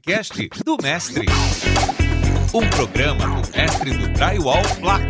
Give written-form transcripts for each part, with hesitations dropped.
podcast do Mestre. Um programa do mestre do drywall Placo.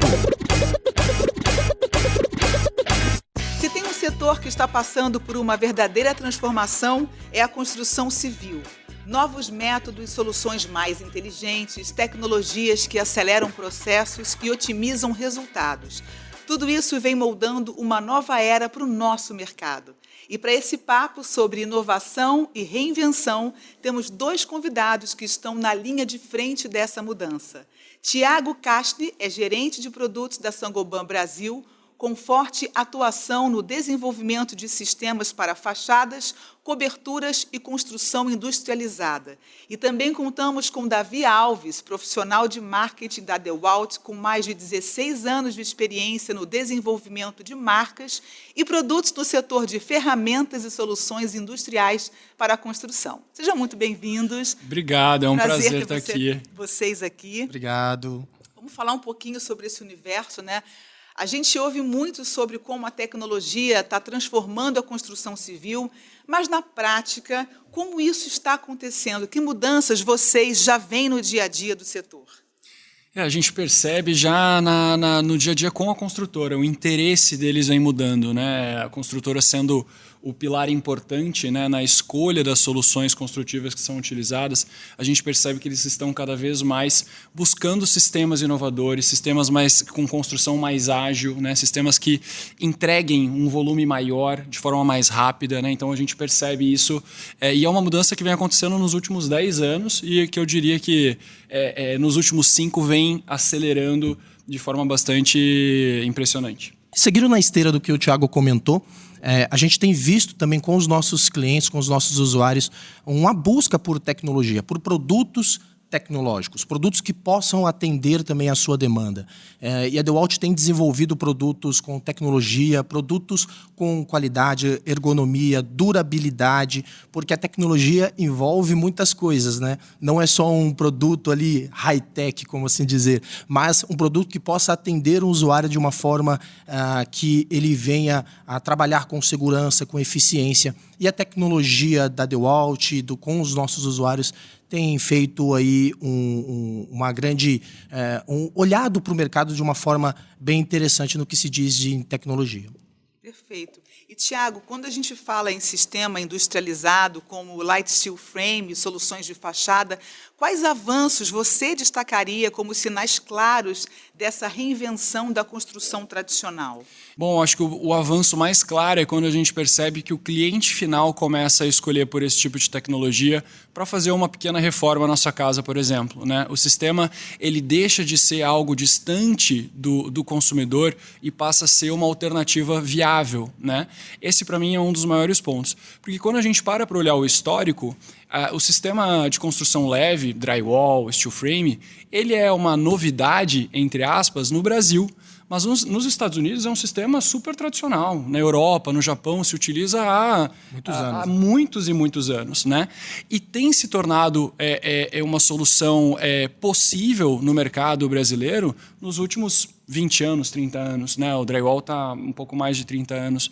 Se tem um setor que está passando por uma verdadeira transformação, é a construção civil. Novos métodos, soluções mais inteligentes, tecnologias que aceleram processos e otimizam resultados. Tudo isso vem moldando uma nova era para o nosso mercado. E para esse papo sobre inovação e reinvenção, temos dois convidados que estão na linha de frente dessa mudança. Tiago Kastner é gerente de produtos da Saint-Gobain Brasil, com forte atuação no desenvolvimento de sistemas para fachadas, coberturas e construção industrializada. E também contamos com Davi Alves, profissional de marketing da DeWalt, com mais de 16 anos de experiência no desenvolvimento de marcas e produtos no setor de ferramentas e soluções industriais para a construção. Sejam muito bem-vindos. Obrigado, é um prazer estar aqui. Vocês aqui. Obrigado. Vamos falar um pouquinho sobre esse universo, né? A gente ouve muito sobre como a tecnologia está transformando a construção civil, mas, na prática, como isso está acontecendo? Que mudanças vocês já veem no dia a dia do setor? A gente percebe já no dia a dia com a construtora, o interesse deles vem mudando, né? A construtora sendo o pilar importante, né, na escolha das soluções construtivas que são utilizadas, a gente percebe que eles estão cada vez mais buscando sistemas inovadores, sistemas com construção mais ágil, né, sistemas que entreguem um volume maior, de forma mais rápida, né? Então a gente percebe isso, e é uma mudança que vem acontecendo nos últimos 10 anos e que eu diria que nos últimos 5 vem acelerando de forma bastante impressionante. Seguindo na esteira do que o Thiago comentou, a gente tem visto também com os nossos clientes, com os nossos usuários, uma busca por tecnologia, por produtos tecnológicos, produtos que possam atender também a sua demanda. E a DeWalt tem desenvolvido produtos com tecnologia, produtos com qualidade, ergonomia, durabilidade, porque a tecnologia envolve muitas coisas, né? Não é só um produto ali high-tech, como assim dizer, mas um produto que possa atender o usuário de uma forma que ele venha a trabalhar com segurança, com eficiência. E a tecnologia da DeWalt, com os nossos usuários, tem feito aí olhado para o mercado de uma forma bem interessante no que se diz de tecnologia. Perfeito. E, Tiago, quando a gente fala em sistema industrializado, como light steel frame, soluções de fachada, quais avanços você destacaria como sinais claros dessa reinvenção da construção tradicional? Bom, acho que o avanço mais claro é quando a gente percebe que o cliente final começa a escolher por esse tipo de tecnologia para fazer uma pequena reforma na sua casa, por exemplo, né? O sistema ele deixa de ser algo distante do consumidor e passa a ser uma alternativa viável, né? Esse, para mim, é um dos maiores pontos. Porque quando a gente para olhar o histórico, o sistema de construção leve, drywall, steel frame, ele é uma novidade, entre aspas, no Brasil. Mas nos Estados Unidos é um sistema super tradicional. Na Europa, no Japão, se utiliza há muitos e muitos anos, né? E tem se tornado uma solução possível no mercado brasileiro nos últimos 20 anos, 30 anos, né? O drywall está um pouco mais de 30 anos.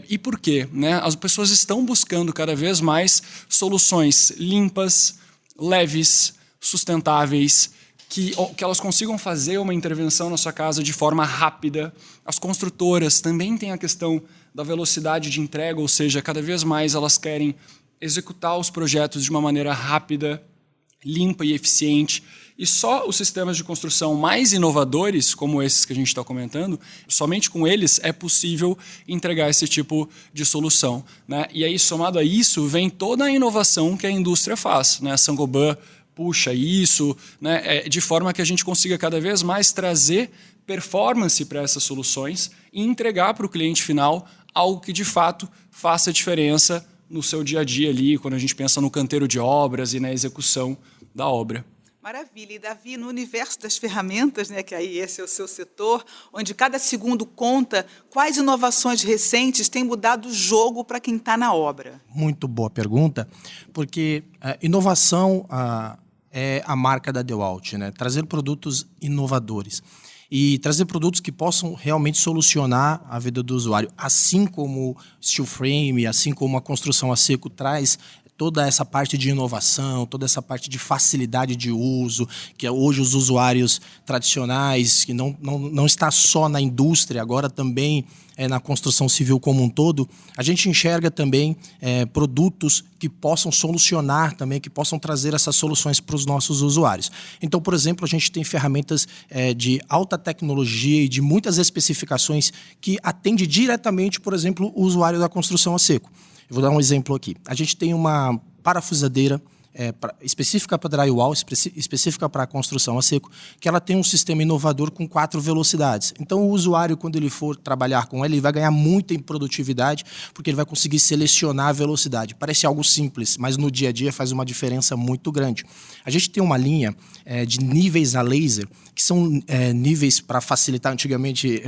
E por quê? Né? As pessoas estão buscando cada vez mais soluções limpas, leves, sustentáveis, que elas consigam fazer uma intervenção na sua casa de forma rápida. As construtoras também têm a questão da velocidade de entrega, ou seja, cada vez mais elas querem executar os projetos de uma maneira rápida, limpa e eficiente. E só os sistemas de construção mais inovadores, como esses que a gente está comentando, somente com eles é possível entregar esse tipo de solução, né? E aí, somado a isso, vem toda a inovação que a indústria faz, né? A Saint-Gobain puxa isso, né, de forma que a gente consiga cada vez mais trazer performance para essas soluções e entregar para o cliente final algo que de fato faça diferença no seu dia a dia ali, quando a gente pensa no canteiro de obras e na execução da obra. Maravilha. E, Davi, no universo das ferramentas, né, que aí esse é o seu setor, onde cada segundo conta, quais inovações recentes têm mudado o jogo para quem está na obra? Muito boa pergunta, porque inovação é a marca da DeWalt, né? Trazer produtos inovadores e trazer produtos que possam realmente solucionar a vida do usuário, assim como steel frame, assim como a construção a seco traz toda essa parte de inovação, toda essa parte de facilidade de uso, que hoje os usuários tradicionais, que não está só na indústria, agora também na construção civil como um todo, a gente enxerga também produtos que possam solucionar também, que possam trazer essas soluções para os nossos usuários. Então, por exemplo, a gente tem ferramentas de alta tecnologia e de muitas especificações que atendem diretamente, por exemplo, o usuário da construção a seco. Eu vou dar um exemplo aqui. A gente tem uma parafusadeira específica para drywall, específica para a construção a seco, que ela tem um sistema inovador com 4 velocidades. Então, o usuário, quando ele for trabalhar com ela, ele vai ganhar muito em produtividade, porque ele vai conseguir selecionar a velocidade. Parece algo simples, mas no dia a dia faz uma diferença muito grande. A gente tem uma linha de níveis a laser, que são níveis para facilitar. Antigamente,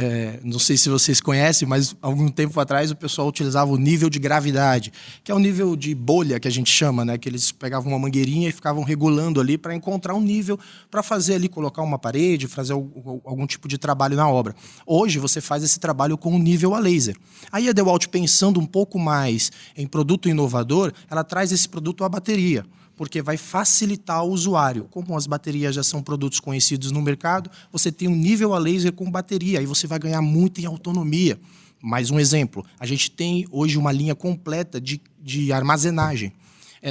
não sei se vocês conhecem, mas algum tempo atrás o pessoal utilizava o nível de gravidade, que é o nível de bolha que a gente chama, né? Que eles pegavam uma mangueirinha e ficavam regulando ali para encontrar um nível para fazer ali, colocar uma parede, fazer algum tipo de trabalho na obra. Hoje você faz esse trabalho com um nível a laser. Aí a DeWalt, pensando um pouco mais em produto inovador, ela traz esse produto à bateria, porque vai facilitar o usuário. Como as baterias já são produtos conhecidos no mercado, você tem um nível a laser com bateria, aí você vai ganhar muito em autonomia. Mais um exemplo, a gente tem hoje uma linha completa de armazenagem.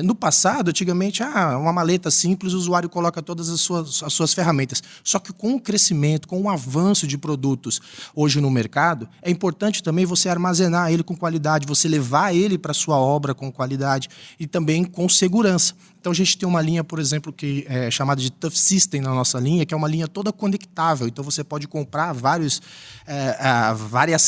No passado, antigamente, uma maleta simples, o usuário coloca todas as suas ferramentas. Só que com o crescimento, com o avanço de produtos hoje no mercado, é importante também você armazenar ele com qualidade, você levar ele para a sua obra com qualidade e também com segurança. Então, a gente tem uma linha, por exemplo, que é chamada de Tough System na nossa linha, que é uma linha toda conectável. Então, você pode comprar várias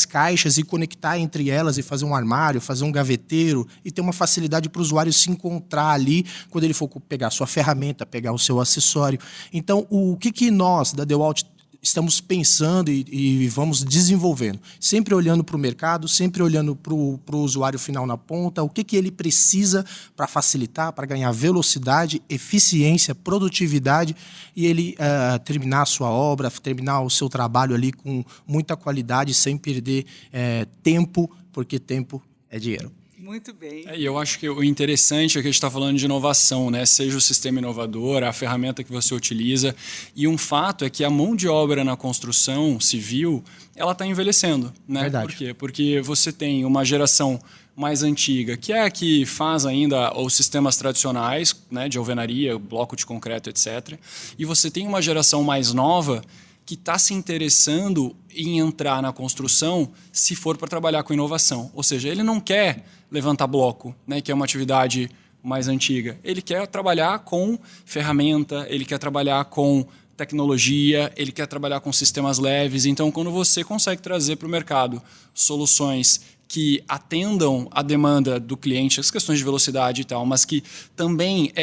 caixas e conectar entre elas e fazer um armário, fazer um gaveteiro e ter uma facilidade para o usuário se encontrar ali quando ele for pegar a sua ferramenta, pegar o seu acessório. Então, o que nós, da DeWalt, estamos pensando e vamos desenvolvendo, sempre olhando para o mercado, sempre olhando para o usuário final na ponta, o que ele precisa para facilitar, para ganhar velocidade, eficiência, produtividade e ele terminar a sua obra, terminar o seu trabalho ali com muita qualidade, sem perder tempo, porque tempo é dinheiro. Muito bem. E eu acho que o interessante é que a gente está falando de inovação, né? Seja o sistema inovador, a ferramenta que você utiliza. E um fato é que a mão de obra na construção civil, ela está envelhecendo, né? Verdade. Por quê? Porque você tem uma geração mais antiga, que é a que faz ainda os sistemas tradicionais, né? De alvenaria, bloco de concreto, etc. E você tem uma geração mais nova que está se interessando em entrar na construção se for para trabalhar com inovação. Ou seja, ele não quer levantar bloco, né, que é uma atividade mais antiga. Ele quer trabalhar com ferramenta, ele quer trabalhar com tecnologia, ele quer trabalhar com sistemas leves. Então, quando você consegue trazer para o mercado soluções que atendam a demanda do cliente, as questões de velocidade e tal, mas que também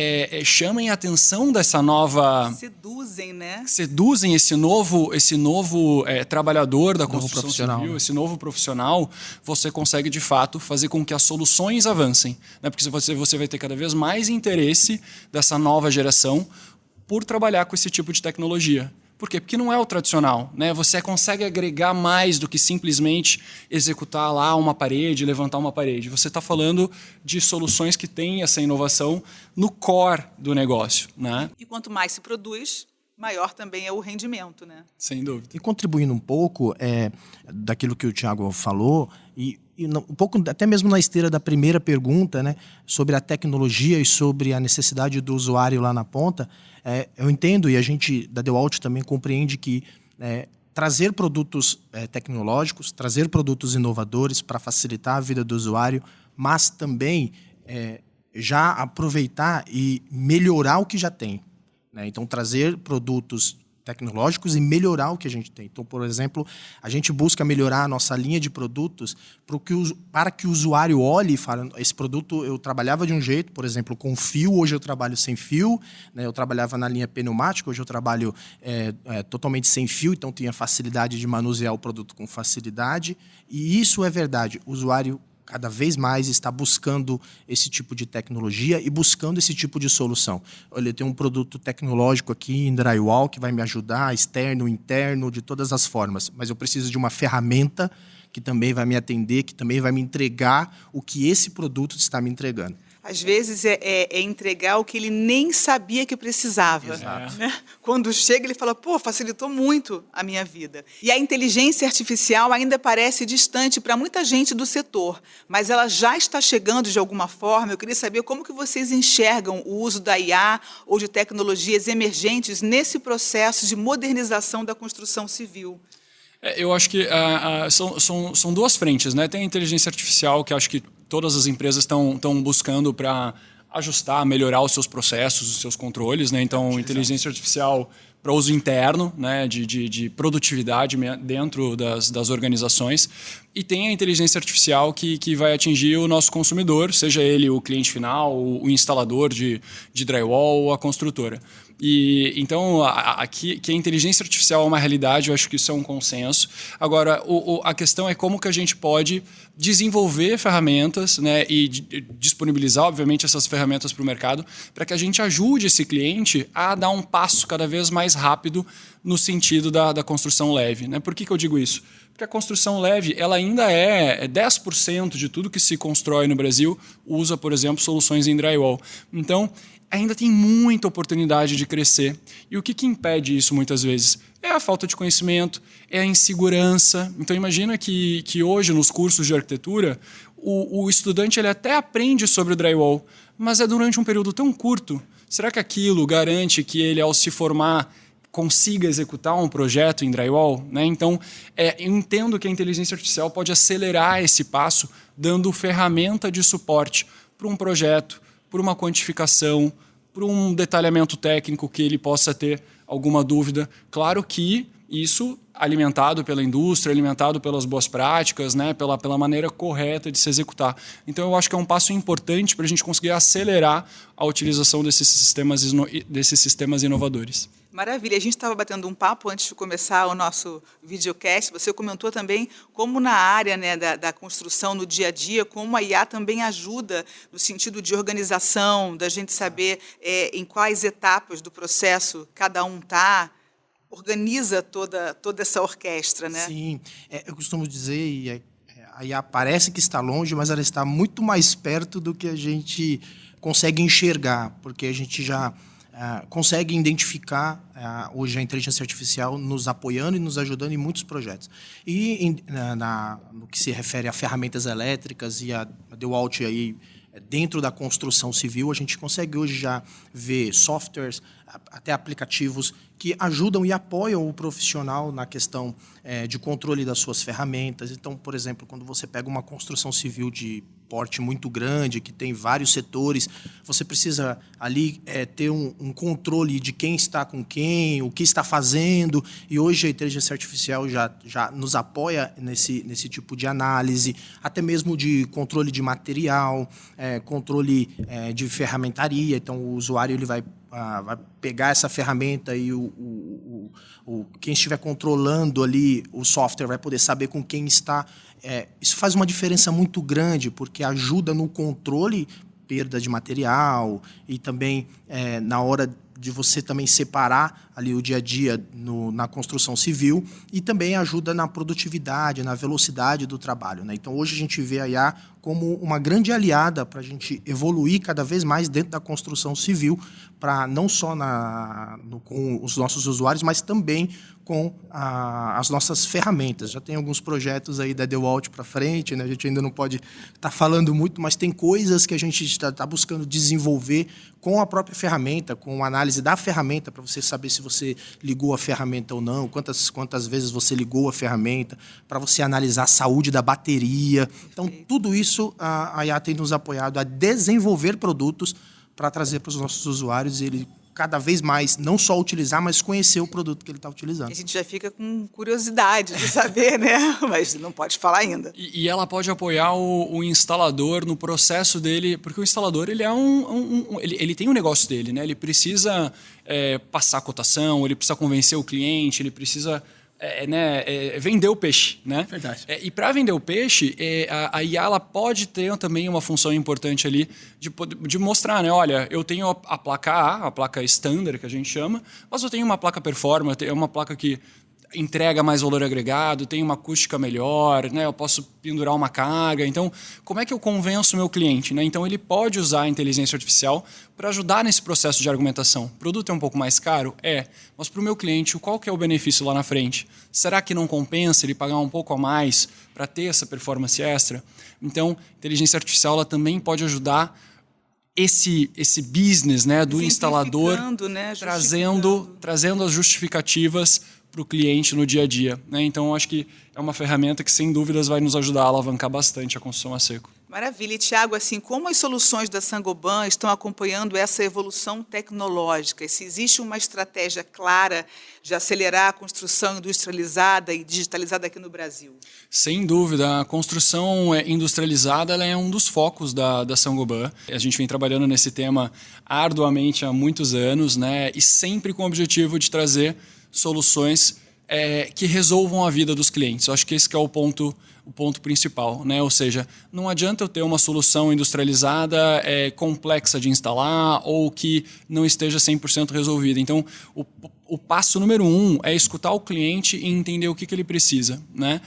chamem a atenção dessa nova... Seduzem, né? Seduzem esse novo trabalhador da construção civil, né? esse novo profissional, você consegue, de fato, fazer com que as soluções avancem, né? Porque você vai ter cada vez mais interesse dessa nova geração por trabalhar com esse tipo de tecnologia. Por quê? Porque não é o tradicional, né? Você consegue agregar mais do que simplesmente executar lá uma parede, levantar uma parede. Você está falando de soluções que têm essa inovação no core do negócio, né? E quanto mais se produz, maior também é o rendimento, né? Sem dúvida. E contribuindo um pouco daquilo que o Thiago falou, e um pouco até mesmo na esteira da primeira pergunta, né, sobre a tecnologia e sobre a necessidade do usuário lá na ponta, eu entendo, e a gente da DeWalt também compreende que trazer produtos tecnológicos, trazer produtos inovadores para facilitar a vida do usuário, mas também já aproveitar e melhorar o que já tem. Então, trazer produtos tecnológicos e melhorar o que a gente tem. Então, por exemplo, a gente busca melhorar a nossa linha de produtos para que o usuário olhe e fale, esse produto eu trabalhava de um jeito, por exemplo, com fio, hoje eu trabalho sem fio, né? Eu trabalhava na linha pneumática, hoje eu trabalho totalmente sem fio, então tenho a facilidade de manusear o produto com facilidade. E isso é verdade. O usuário cada vez mais está buscando esse tipo de tecnologia e buscando esse tipo de solução. Olha, eu tenho um produto tecnológico aqui em drywall que vai me ajudar, externo, interno, de todas as formas, mas eu preciso de uma ferramenta que também vai me atender, que também vai me entregar o que esse produto está me entregando. Às vezes é entregar o que ele nem sabia que precisava. Exato. Né? Quando chega, ele fala, pô, facilitou muito a minha vida. E a inteligência artificial ainda parece distante para muita gente do setor, mas ela já está chegando de alguma forma. Eu queria saber como que vocês enxergam o uso da IA ou de tecnologias emergentes nesse processo de modernização da construção civil. Eu acho que são duas frentes, né? Tem a inteligência artificial, que acho que todas as empresas estão buscando para ajustar, melhorar os seus processos, os seus controles, né? Então, inteligência artificial para uso interno, né? de produtividade dentro das organizações. E tem a inteligência artificial que vai atingir o nosso consumidor, seja ele o cliente final, o instalador de drywall ou a construtora. E então, que a inteligência artificial é uma realidade, eu acho que isso é um consenso. Agora, a questão é como que a gente pode desenvolver ferramentas, né, e disponibilizar, obviamente, essas ferramentas para o mercado, para que a gente ajude esse cliente a dar um passo cada vez mais rápido no sentido da construção leve. Né? Por que eu digo isso? Porque a construção leve ela ainda é 10% de tudo que se constrói no Brasil usa, por exemplo, soluções em drywall. Então, ainda tem muita oportunidade de crescer. E o que impede isso muitas vezes? É a falta de conhecimento, é a insegurança. Então imagina que hoje nos cursos de arquitetura o estudante ele até aprende sobre o drywall, mas é durante um período tão curto. Será que aquilo garante que ele, ao se formar, consiga executar um projeto em drywall? Né? Então, eu entendo que a inteligência artificial pode acelerar esse passo, dando ferramenta de suporte para um projeto, por uma quantificação, por um detalhamento técnico que ele possa ter alguma dúvida. Claro que isso alimentado pela indústria, alimentado pelas boas práticas, né, pela maneira correta de se executar. Então, eu acho que é um passo importante para a gente conseguir acelerar a utilização desses sistemas inovadores. Maravilha. A gente estava batendo um papo antes de começar o nosso videocast. Você comentou também como na área, né, da construção, no dia a dia, como a IA também ajuda no sentido de organização, da gente saber em quais etapas do processo cada um está, organiza toda essa orquestra, né? Sim. Eu costumo dizer, a IA parece que está longe, mas ela está muito mais perto do que a gente consegue enxergar, porque a gente já consegue identificar hoje a inteligência artificial nos apoiando e nos ajudando em muitos projetos. E no que se refere a ferramentas elétricas e a DeWalt aí dentro da construção civil, a gente consegue hoje já ver softwares, até aplicativos que ajudam e apoiam o profissional na questão de controle das suas ferramentas. Então, por exemplo, quando você pega uma construção civil de porte muito grande, que tem vários setores, você precisa ali ter um controle de quem está com quem, o que está fazendo, e hoje a inteligência artificial já nos apoia nesse tipo de análise, até mesmo de controle de material, controle de ferramentaria. Então, o usuário ele vai pegar essa ferramenta e quem estiver controlando ali o software vai poder saber com quem está. Isso faz uma diferença muito grande, porque ajuda no controle, perda de material, e também na hora de você também separar ali o dia a dia na construção civil, e também ajuda na produtividade, na velocidade do trabalho, né? Então, hoje a gente vê a IA como uma grande aliada para a gente evoluir cada vez mais dentro da construção civil, para não só com os nossos usuários, mas também com as nossas ferramentas. Já tem alguns projetos aí da DeWalt para frente, né? A gente ainda não pode estar falando muito, mas tem coisas que a gente está buscando desenvolver com a própria ferramenta, com a análise da ferramenta, para você saber se você ligou a ferramenta ou não, quantas vezes você ligou a ferramenta, para você analisar a saúde da bateria. Então, tudo isso a IA tem nos apoiado a desenvolver produtos para trazer para os nossos usuários, ele cada vez mais não só utilizar, mas conhecer o produto que ele está utilizando. A gente já fica com curiosidade de saber, né? Mas não pode falar ainda. E ela pode apoiar o instalador no processo dele, porque o instalador ele ele tem um negócio dele, né? Ele precisa passar a cotação, ele precisa convencer o cliente, ele precisa vender o peixe, né? Verdade. E para vender o peixe, a IA ela pode ter também uma função importante ali de mostrar, né? Olha, eu tenho a placa A, a placa standard que a gente chama, mas eu tenho uma placa performance, uma placa que entrega mais valor agregado, tem uma acústica melhor, né? Eu posso pendurar uma carga. Então, como é que eu convenço o meu cliente, né? Então, ele pode usar a inteligência artificial para ajudar nesse processo de argumentação. O produto é um pouco mais caro? Mas para o meu cliente, qual que é o benefício lá na frente? Será que não compensa ele pagar um pouco a mais para ter essa performance extra? Então, a inteligência artificial ela também pode ajudar esse business, né, do instalador, né? trazendo as justificativas para o cliente no dia a dia, né? Então, eu acho que é uma ferramenta que, sem dúvidas, vai nos ajudar a alavancar bastante a construção a seco. Maravilha. E, Thiago, assim, como as soluções da Saint-Gobain estão acompanhando essa evolução tecnológica? Se existe uma estratégia clara de acelerar a construção industrializada e digitalizada aqui no Brasil? Sem dúvida. A construção industrializada ela é um dos focos da Saint-Gobain. A gente vem trabalhando nesse tema arduamente há muitos anos, né? E sempre com o objetivo de trazer soluções que resolvam a vida dos clientes. Eu acho que esse que é o ponto principal, né? Ou seja, não adianta eu ter uma solução industrializada complexa de instalar ou que não esteja 100% resolvida. Então, o passo número 1 é escutar o cliente e entender o que ele precisa, né?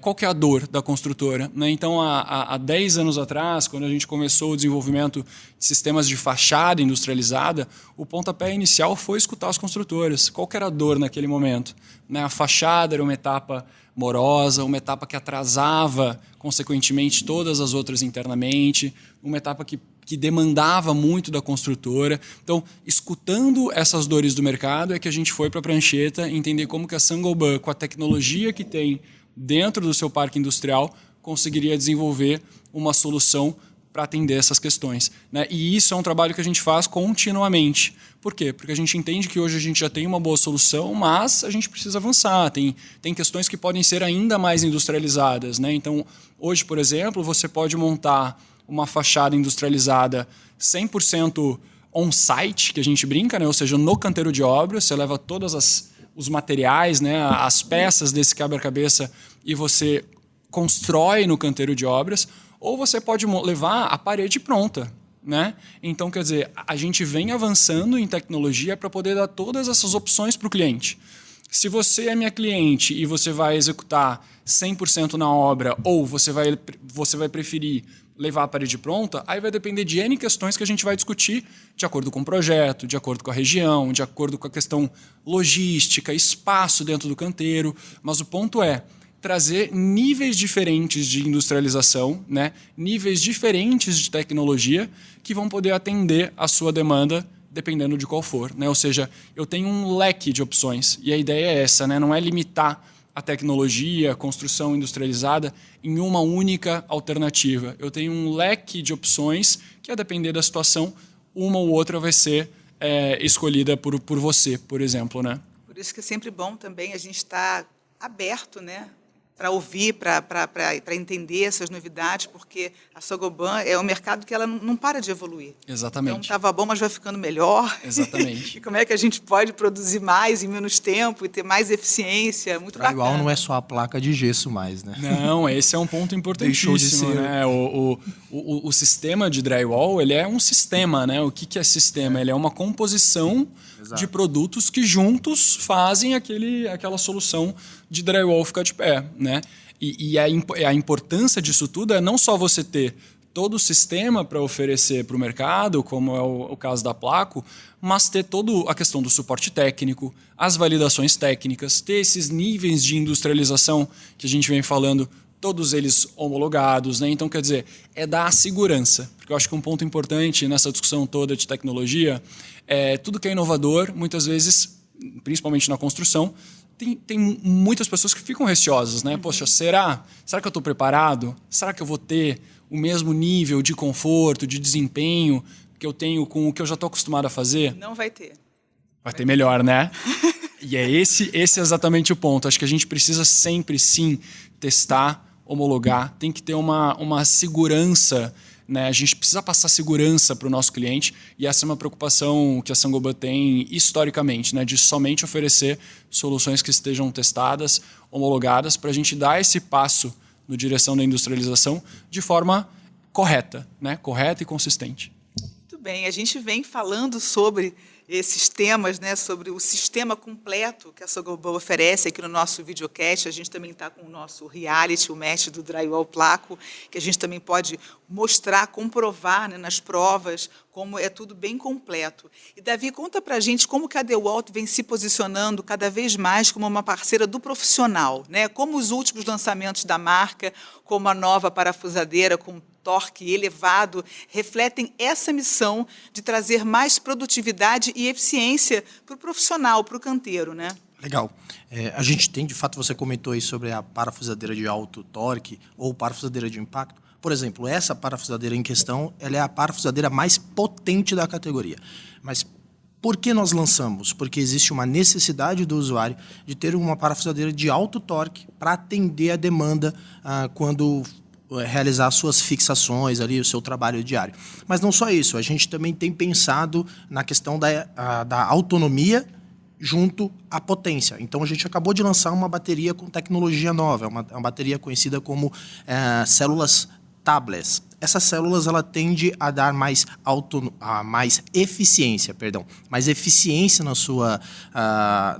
Qual que é a dor da construtora, né? Então, há 10 anos atrás, quando a gente começou o desenvolvimento de sistemas de fachada industrializada, o pontapé inicial foi escutar as construtoras. Qual que era a dor naquele momento? Né? A fachada era uma etapa morosa, uma etapa que atrasava, consequentemente, todas as outras internamente, uma etapa que demandava muito da construtora. Então, escutando essas dores do mercado é que a gente foi para a prancheta entender como que a Saint-Gobain, com a tecnologia que tem dentro do seu parque industrial, conseguiria desenvolver uma solução para atender essas questões, né? E isso é um trabalho que a gente faz continuamente. Por quê? Porque a gente entende que hoje a gente já tem uma boa solução, mas a gente precisa avançar. Tem questões que podem ser ainda mais industrializadas, né? Então, hoje, por exemplo, você pode montar uma fachada industrializada 100% on-site, que a gente brinca, né? Ou seja, no canteiro de obra, você leva todos os materiais, né? As peças desse quebra-cabeça e você constrói no canteiro de obras, ou você pode levar a parede pronta, né? Então, quer dizer, a gente vem avançando em tecnologia para poder dar todas essas opções para o cliente. Se você é minha cliente e você vai executar 100% na obra ou você vai preferir levar a parede pronta, aí vai depender de N questões que a gente vai discutir de acordo com o projeto, de acordo com a região, de acordo com a questão logística, espaço dentro do canteiro. Mas o ponto é trazer níveis diferentes de industrialização, né? Níveis diferentes de tecnologia que vão poder atender a sua demanda dependendo de qual for, né? Ou seja, eu tenho um leque de opções e a ideia é essa, né? Não é limitar a tecnologia, a construção industrializada em uma única alternativa. Eu tenho um leque de opções que, a depender da situação, uma ou outra vai ser escolhida por você, por exemplo, né? Por isso que é sempre bom também a gente estar aberto, né? Para ouvir, para entender essas novidades, porque a Saint-Gobain é um mercado que ela não para de evoluir. Exatamente. Então, estava bom, mas vai ficando melhor. Exatamente. E como é que a gente pode produzir mais em menos tempo e ter mais eficiência? Muito bacana. Drywall não é só a placa de gesso mais, né? Não, esse é um ponto importantíssimo. Deixou de ser. Né? O sistema de drywall, ele é um sistema, né? O que é sistema? Ele é uma composição de produtos que juntos fazem aquela solução de drywall ficar de pé, né? E a importância disso tudo é não só você ter todo o sistema para oferecer para o mercado, como é o caso da Placo, mas ter toda a questão do suporte técnico, as validações técnicas, ter esses níveis de industrialização que a gente vem falando, todos eles homologados, né? Então, quer dizer, é dar a segurança. Porque eu acho que um ponto importante nessa discussão toda de tecnologia é tudo que é inovador, muitas vezes, principalmente na construção, tem muitas pessoas que ficam receosas, né? Poxa, será que eu estou preparado? Será que eu vou ter o mesmo nível de conforto, de desempenho que eu tenho com o que eu já estou acostumado a fazer? Não vai ter. Vai ter melhor, né? E esse é exatamente o ponto. Acho que a gente precisa sempre, sim, testar, homologar. Tem que ter uma segurança, né? A gente precisa passar segurança para o nosso cliente e essa é uma preocupação que a Saint-Gobain tem historicamente, né? De somente oferecer soluções que estejam testadas, homologadas, para a gente dar esse passo na direção da industrialização de forma correta, né? Correta e consistente. Muito bem, a gente vem falando sobre esses temas, né, sobre o sistema completo que a Sagoban oferece aqui no nosso videocast. A gente também está com o nosso reality, o Mestre do Drywall Placo, que a gente também pode mostrar, comprovar, né, nas provas, como é tudo bem completo. E, Davi, conta para a gente como que a DeWalt vem se posicionando cada vez mais como uma parceira do profissional, né? Como os últimos lançamentos da marca, como a nova parafusadeira com torque elevado, refletem essa missão de trazer mais produtividade e eficiência para o profissional, para o canteiro, né? Legal. A gente tem, de fato, você comentou aí sobre a parafusadeira de alto torque ou parafusadeira de impacto. Por exemplo, essa parafusadeira em questão, ela é a parafusadeira mais potente da categoria. Mas por que nós lançamos? Porque existe uma necessidade do usuário de ter uma parafusadeira de alto torque para atender a demanda quando realizar suas fixações ali, o seu trabalho diário. Mas não só isso, a gente também tem pensado na questão da autonomia junto à potência. Então, a gente acabou de lançar uma bateria com tecnologia nova, uma bateria conhecida como células tabless. Essas células ela tende a dar mais eficiência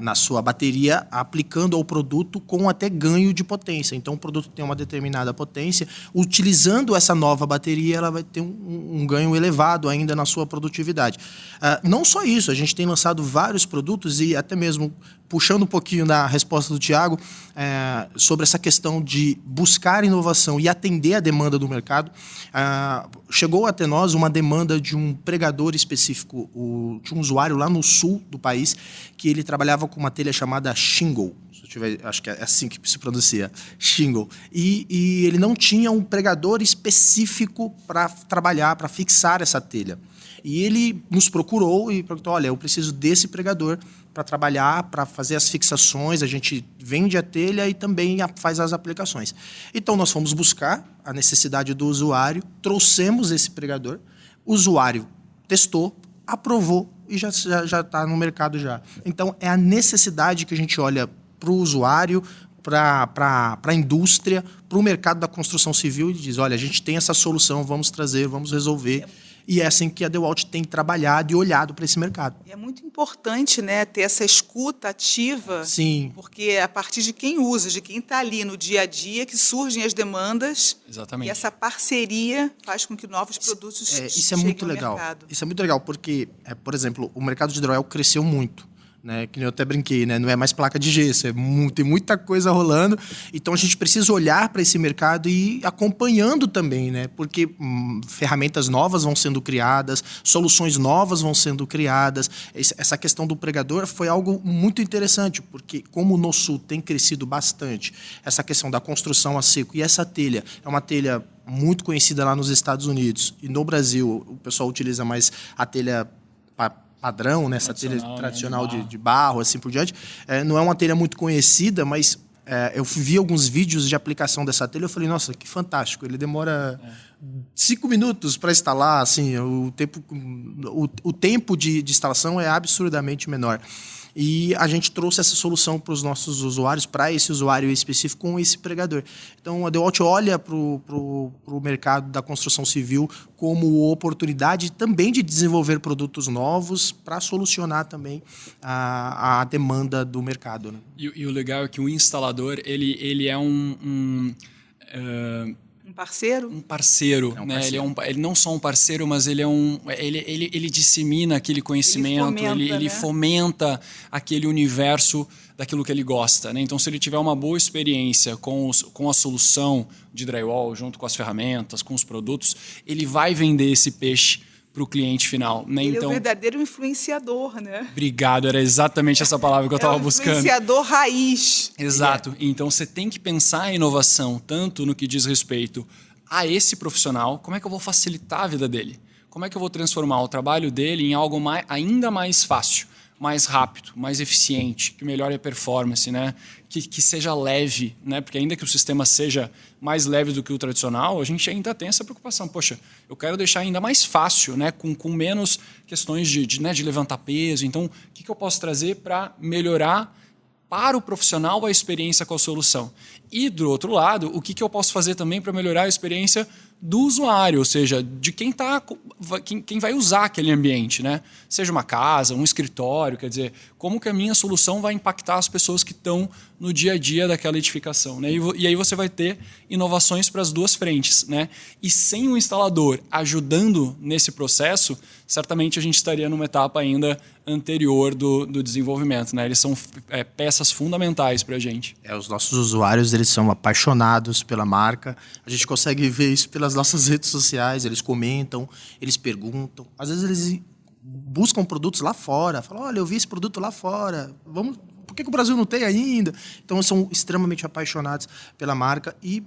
na sua bateria, aplicando ao produto com até ganho de potência. Então, o produto tem uma determinada potência. Utilizando essa nova bateria, ela vai ter um ganho elevado ainda na sua produtividade. Não só isso, a gente tem lançado vários produtos e até mesmo puxando um pouquinho da resposta do Thiago sobre essa questão de buscar inovação e atender a demanda do mercado. Chegou até nós uma demanda de um pregador específico, de um usuário lá no sul do país, que ele trabalhava com uma telha chamada shingle. Acho que é assim que se pronuncia, shingle. E ele não tinha um pregador específico para trabalhar, para fixar essa telha. E ele nos procurou e perguntou, olha, eu preciso desse pregador para trabalhar, para fazer as fixações, a gente vende a telha e também faz as aplicações. Então, nós fomos buscar a necessidade do usuário, trouxemos esse pregador, o usuário testou, aprovou e já está no mercado já. Então, é a necessidade que a gente olha para o usuário, para a indústria, para o mercado da construção civil e diz, olha, a gente tem essa solução, vamos trazer, vamos resolver. E é assim que a DeWalt tem trabalhado e olhado para esse mercado. E é muito importante, né, ter essa escuta ativa. Sim. Porque é a partir de quem usa, de quem está ali no dia a dia, que surgem as demandas. Exatamente. E essa parceria faz com que novos produtos isso é muito legal. mercado. Isso é muito legal, porque, por exemplo, o mercado de hidroel cresceu muito. Né, que eu até brinquei, né, não é mais placa de gesso, tem muita coisa rolando, então a gente precisa olhar para esse mercado e ir acompanhando também, né, porque ferramentas novas vão sendo criadas, soluções novas vão sendo criadas. Essa questão do pregador foi algo muito interessante, porque como no sul tem crescido bastante, essa questão da construção a seco, e essa telha é uma telha muito conhecida lá nos Estados Unidos, e no Brasil o pessoal utiliza mais a telha padrão, né? Essa telha tradicional de barro, assim por diante. Não é uma telha muito conhecida, mas eu vi alguns vídeos de aplicação dessa telha e eu falei, nossa, que fantástico. Ele demora 5 minutos para instalar, assim, o tempo de instalação é absurdamente menor. E a gente trouxe essa solução para os nossos usuários, para esse usuário específico, com esse pregador. Então, a DeWalt olha para o mercado da construção civil como oportunidade também de desenvolver produtos novos para solucionar também a demanda do mercado. Né? E o legal é que o instalador, ele é um parceiro? Um parceiro, né? Parceiro. Ele não só um parceiro, mas ele dissemina aquele conhecimento, ele fomenta aquele universo daquilo que ele gosta, né? Então, se ele tiver uma boa experiência com a solução de drywall, junto com as ferramentas, com os produtos, ele vai vender esse peixe para o cliente final. Né? Ele então, é o verdadeiro influenciador, né? Obrigado, era exatamente essa palavra que eu estava buscando. Influenciador raiz. Exato. Então, você tem que pensar a inovação tanto no que diz respeito a esse profissional, como é que eu vou facilitar a vida dele? Como é que eu vou transformar o trabalho dele em algo ainda mais fácil, mais rápido, mais eficiente, que melhore a performance, né? Que seja leve, né? Porque ainda que o sistema seja mais leve do que o tradicional, a gente ainda tem essa preocupação. Poxa, eu quero deixar ainda mais fácil, né? Com menos questões de levantar peso. Então, o que eu posso trazer para melhorar para o profissional a experiência com a solução? E, do outro lado, o que eu posso fazer também para melhorar a experiência do usuário, ou seja, de quem vai usar aquele ambiente, né? Seja uma casa, um escritório, quer dizer, como que a minha solução vai impactar as pessoas que estão no dia a dia daquela edificação, né? E aí você vai ter inovações para as duas frentes, né? E sem o instalador ajudando nesse processo, certamente a gente estaria numa etapa ainda anterior do desenvolvimento, né? Eles são peças fundamentais para a gente. Os nossos usuários, eles são apaixonados pela marca. A gente consegue ver isso pelas nossas redes sociais. Eles comentam, eles perguntam. Às vezes eles buscam produtos lá fora. Falam, olha, eu vi esse produto lá fora. Por que o Brasil não tem ainda? Então, são extremamente apaixonados pela marca e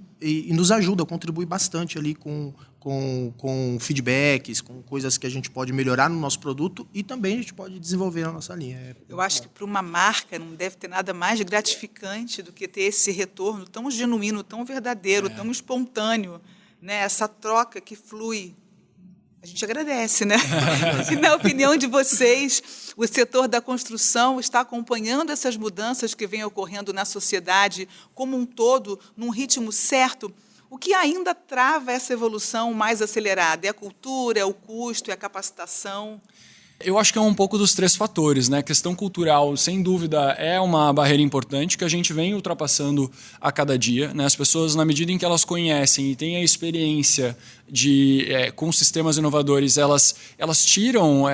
nos ajudam, contribui bastante ali com feedbacks, com coisas que a gente pode melhorar no nosso produto e também a gente pode desenvolver na nossa linha. Eu acho que para uma marca não deve ter nada mais gratificante do que ter esse retorno tão genuíno, tão verdadeiro, tão espontâneo, né? Essa troca que flui. A gente agradece, né? E, na opinião de vocês, o setor da construção está acompanhando essas mudanças que vêm ocorrendo na sociedade como um todo, num ritmo certo? O que ainda trava essa evolução mais acelerada? É a cultura, é o custo, é a capacitação? Eu acho que é um pouco dos três fatores, né? A questão cultural, sem dúvida, é uma barreira importante que a gente vem ultrapassando a cada dia, né? As pessoas, na medida em que elas conhecem e têm a experiência com sistemas inovadores, elas tiram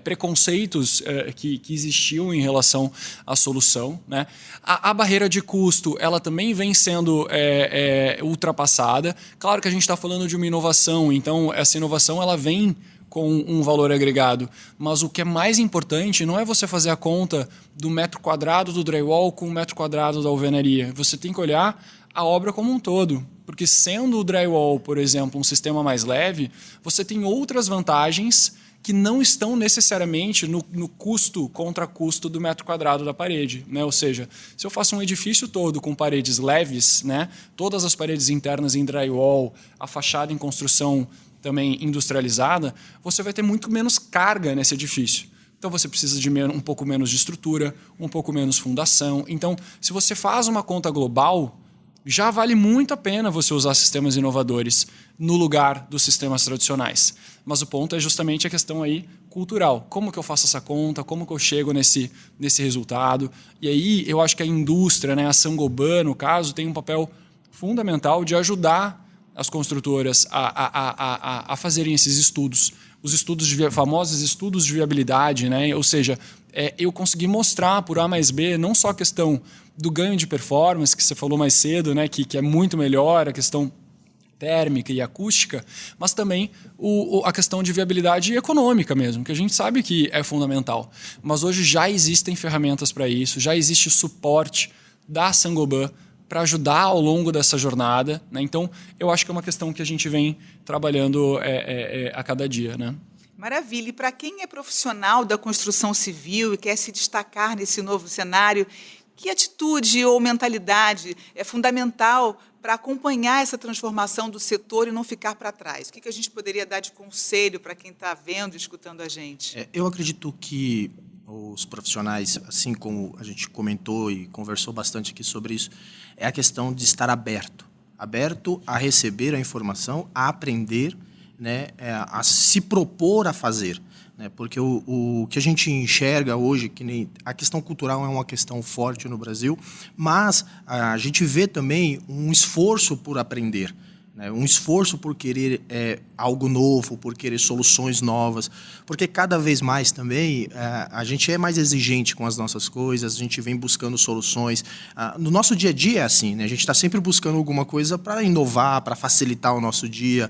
preconceitos que existiam em relação à solução, né? A barreira de custo, ela também vem sendo ultrapassada. Claro que a gente está falando de uma inovação, então essa inovação ela vem com um valor agregado. Mas o que é mais importante não é você fazer a conta do metro quadrado do drywall com o metro quadrado da alvenaria. Você tem que olhar a obra como um todo. Porque sendo o drywall, por exemplo, um sistema mais leve, você tem outras vantagens que não estão necessariamente no custo contra custo do metro quadrado da parede, né? Ou seja, se eu faço um edifício todo com paredes leves, né? Todas as paredes internas em drywall, a fachada em construção também industrializada, você vai ter muito menos carga nesse edifício. Então você precisa de um pouco menos de estrutura, um pouco menos fundação. Então, se você faz uma conta global, já vale muito a pena você usar sistemas inovadores no lugar dos sistemas tradicionais. Mas o ponto é justamente a questão aí cultural. Como que eu faço essa conta? Como que eu chego nesse resultado? E aí eu acho que a indústria, né, a Saint-Gobain, no caso, tem um papel fundamental de ajudar as construtoras a fazerem esses estudos, os famosos estudos de viabilidade, né? Ou seja, eu consegui mostrar por A mais B não só a questão do ganho de performance, que você falou mais cedo, né? que é muito melhor, a questão térmica e acústica, mas também a questão de viabilidade econômica mesmo, que a gente sabe que é fundamental. Mas hoje já existem ferramentas para isso, já existe suporte da Saint-Gobain para ajudar ao longo dessa jornada, né? Então, eu acho que é uma questão que a gente vem trabalhando a cada dia, né? Maravilha. E para quem é profissional da construção civil e quer se destacar nesse novo cenário, que atitude ou mentalidade é fundamental para acompanhar essa transformação do setor e não ficar para trás? O que a gente poderia dar de conselho para quem está vendo e escutando a gente? Eu acredito que os profissionais, assim como a gente comentou e conversou bastante aqui sobre isso, é a questão de estar aberto a receber a informação, a aprender, né, a se propor a fazer, né, porque o que a gente enxerga hoje, que nem a questão cultural é uma questão forte no Brasil, mas a gente vê também um esforço por aprender, né, um esforço por querer algo novo, por querer soluções novas, porque cada vez mais também a gente é mais exigente com as nossas coisas, a gente vem buscando soluções. No nosso dia a dia é assim, né? A gente está sempre buscando alguma coisa para inovar, para facilitar o nosso dia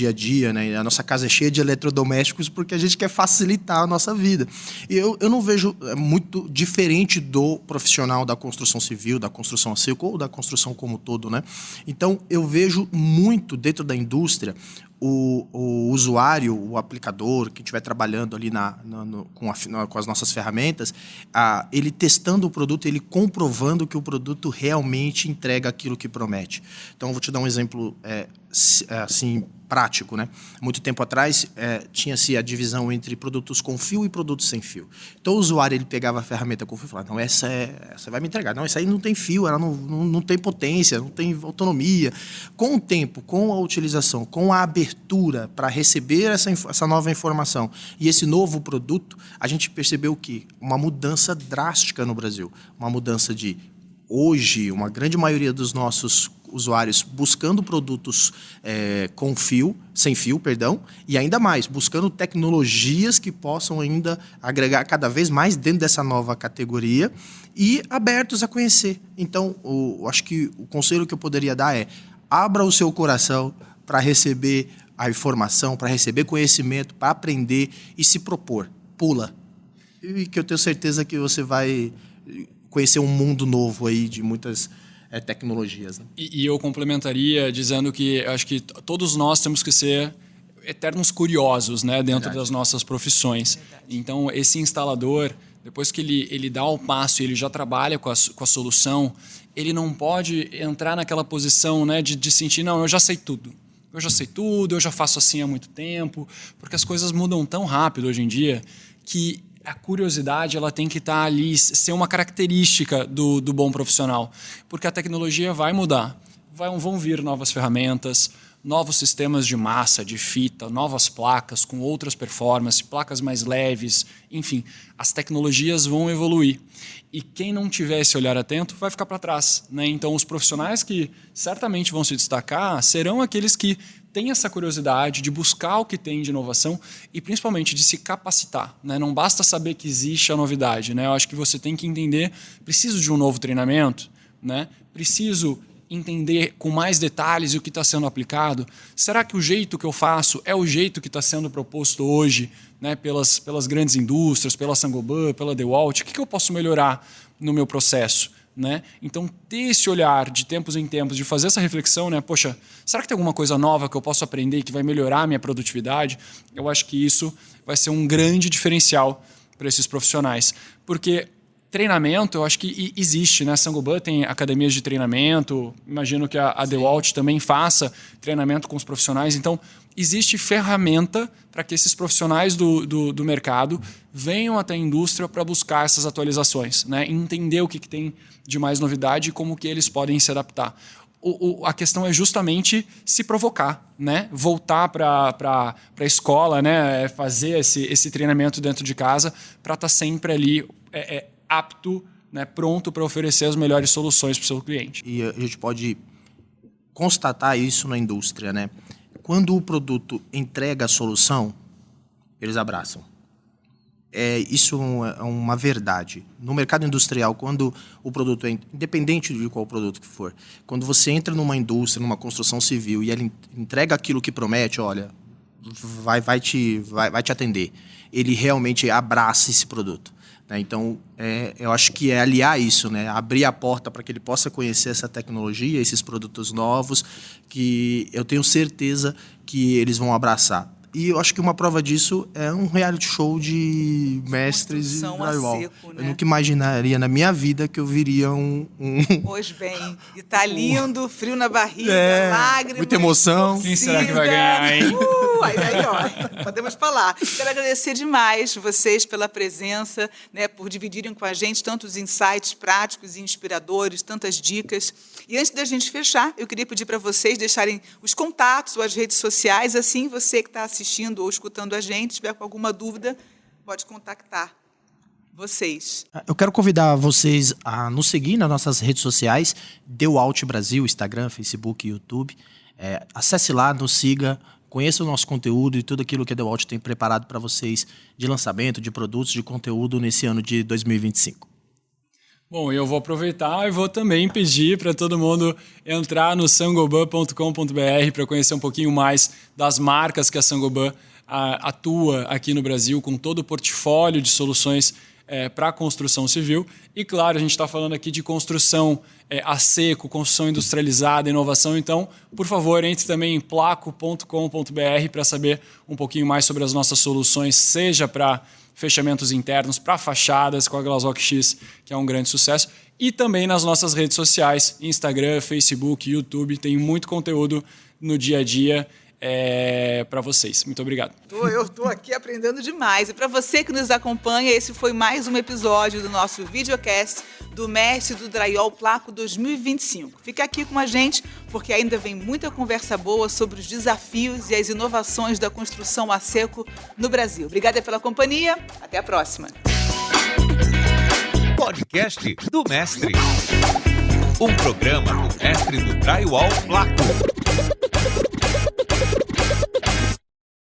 a dia, né? A nossa casa é cheia de eletrodomésticos porque a gente quer facilitar a nossa vida. E eu não vejo muito diferente do profissional da construção civil, da construção a seco ou da construção como um todo, né? Então, eu vejo muito dentro da indústria o usuário, o aplicador que estiver trabalhando ali com as nossas ferramentas, ele testando o produto, ele comprovando que o produto realmente entrega aquilo que promete. Então, eu vou te dar um exemplo assim, prático, né? Muito tempo atrás, tinha-se a divisão entre produtos com fio e produtos sem fio. Então, o usuário, ele pegava a ferramenta com fio e falava, não, essa vai me entregar. Não, essa aí não tem fio, ela não tem potência, não tem autonomia. Com o tempo, com a utilização, com a abertura para receber essa nova informação e esse novo produto, a gente percebeu que uma mudança drástica no Brasil. Uma mudança de, hoje, uma grande maioria dos nossos usuários buscando produtos sem fio, e ainda mais, buscando tecnologias que possam ainda agregar cada vez mais dentro dessa nova categoria e abertos a conhecer. Então, acho que o conselho que eu poderia dar é: abra o seu coração para receber a informação, para receber conhecimento, para aprender e se propor. Pula. E que eu tenho certeza que você vai conhecer um mundo novo aí de muitas tecnologias. Né? E eu complementaria dizendo que acho que todos nós temos que ser eternos curiosos, né, dentro das nossas profissões. Então, esse instalador, depois que ele dá o passo e ele já trabalha com a solução, ele não pode entrar naquela posição, né, de sentir, não, eu já sei tudo. Eu já faço assim há muito tempo, porque as coisas mudam tão rápido hoje em dia que a curiosidade ela tem que estar ali, ser uma característica do bom profissional. Porque a tecnologia vai mudar. Vão vir novas ferramentas, novos sistemas de massa, de fita, novas placas com outras performances, placas mais leves, enfim, as tecnologias vão evoluir. E quem não tiver esse olhar atento vai ficar para trás, né? Então, os profissionais que certamente vão se destacar serão aqueles que têm essa curiosidade de buscar o que tem de inovação e, principalmente, de se capacitar, né? Não basta saber que existe a novidade, né? Eu acho que você tem que entender, preciso de um novo treinamento, né? Preciso entender com mais detalhes o que está sendo aplicado. Será que o jeito que eu faço é o jeito que está sendo proposto hoje, né, pelas grandes indústrias, pela Saint-Gobain, pela DeWalt? O que eu posso melhorar no meu processo? Né? Então, ter esse olhar de tempos em tempos, de fazer essa reflexão, né? Poxa, será que tem alguma coisa nova que eu posso aprender e que vai melhorar a minha produtividade? Eu acho que isso vai ser um grande diferencial para esses profissionais. Porque treinamento, eu acho que existe, né? A Saint-Gobain tem academias de treinamento, imagino que a DeWalt também faça treinamento com os profissionais. Então, existe ferramenta para que esses profissionais do mercado venham até a indústria para buscar essas atualizações, né? Entender o que tem de mais novidade e como que eles podem se adaptar. A questão é justamente se provocar, né? Voltar para a escola, né? Fazer esse treinamento dentro de casa para estar sempre ali apto, né? Pronto para oferecer as melhores soluções para o seu cliente. E a gente pode constatar isso na indústria, né? Quando o produto entrega a solução, eles abraçam. Isso é uma verdade. No mercado industrial, quando o produto independente de qual produto que for, quando você entra numa indústria, numa construção civil e ela entrega aquilo que promete, olha, vai te atender. Ele realmente abraça esse produto. Né? Então, eu acho que é aliar isso, né? Abrir a porta para que ele possa conhecer essa tecnologia, esses produtos novos, que eu tenho certeza que eles vão abraçar. E eu acho que uma prova disso é um reality show de mestres de drywall. Seco, né? Eu nunca imaginaria na minha vida que eu viria Pois bem, e tá lindo, frio na barriga, lágrimas. Muita emoção. Quem será que vai ganhar, hein? Aí, ó, podemos falar. Quero agradecer demais vocês pela presença, né, por dividirem com a gente tantos insights práticos e inspiradores, tantas dicas. E antes da gente fechar, eu queria pedir para vocês deixarem os contatos ou as redes sociais, assim você que está assistindo ou escutando a gente, se tiver com alguma dúvida, pode contactar vocês. Eu quero convidar vocês a nos seguir nas nossas redes sociais, DeWalt Brasil, Instagram, Facebook, YouTube. Acesse lá, nos siga, conheça o nosso conteúdo e tudo aquilo que a DeWalt tem preparado para vocês de lançamento, de produtos, de conteúdo nesse ano de 2025. Bom, eu vou aproveitar e vou também pedir para todo mundo entrar no saintgobain.com.br para conhecer um pouquinho mais das marcas que a Saint-Gobain atua aqui no Brasil, com todo o portfólio de soluções para a construção civil. E, claro, a gente está falando aqui de construção a seco, construção industrializada, inovação. Então, por favor, entre também em placo.com.br para saber um pouquinho mais sobre as nossas soluções, seja para fechamentos internos para fachadas com a Glazok X, que é um grande sucesso. E também nas nossas redes sociais, Instagram, Facebook, YouTube. Tem muito conteúdo no dia a dia para vocês. Muito obrigado. Eu estou aqui aprendendo demais. E para você que nos acompanha, esse foi mais um episódio do nosso videocast do Mestre do Drywall Placo 2025. Fica aqui com a gente, porque ainda vem muita conversa boa sobre os desafios e as inovações da construção a seco no Brasil. Obrigada pela companhia. Até a próxima. Podcast do Mestre. Um programa do Mestre do Drywall Placo.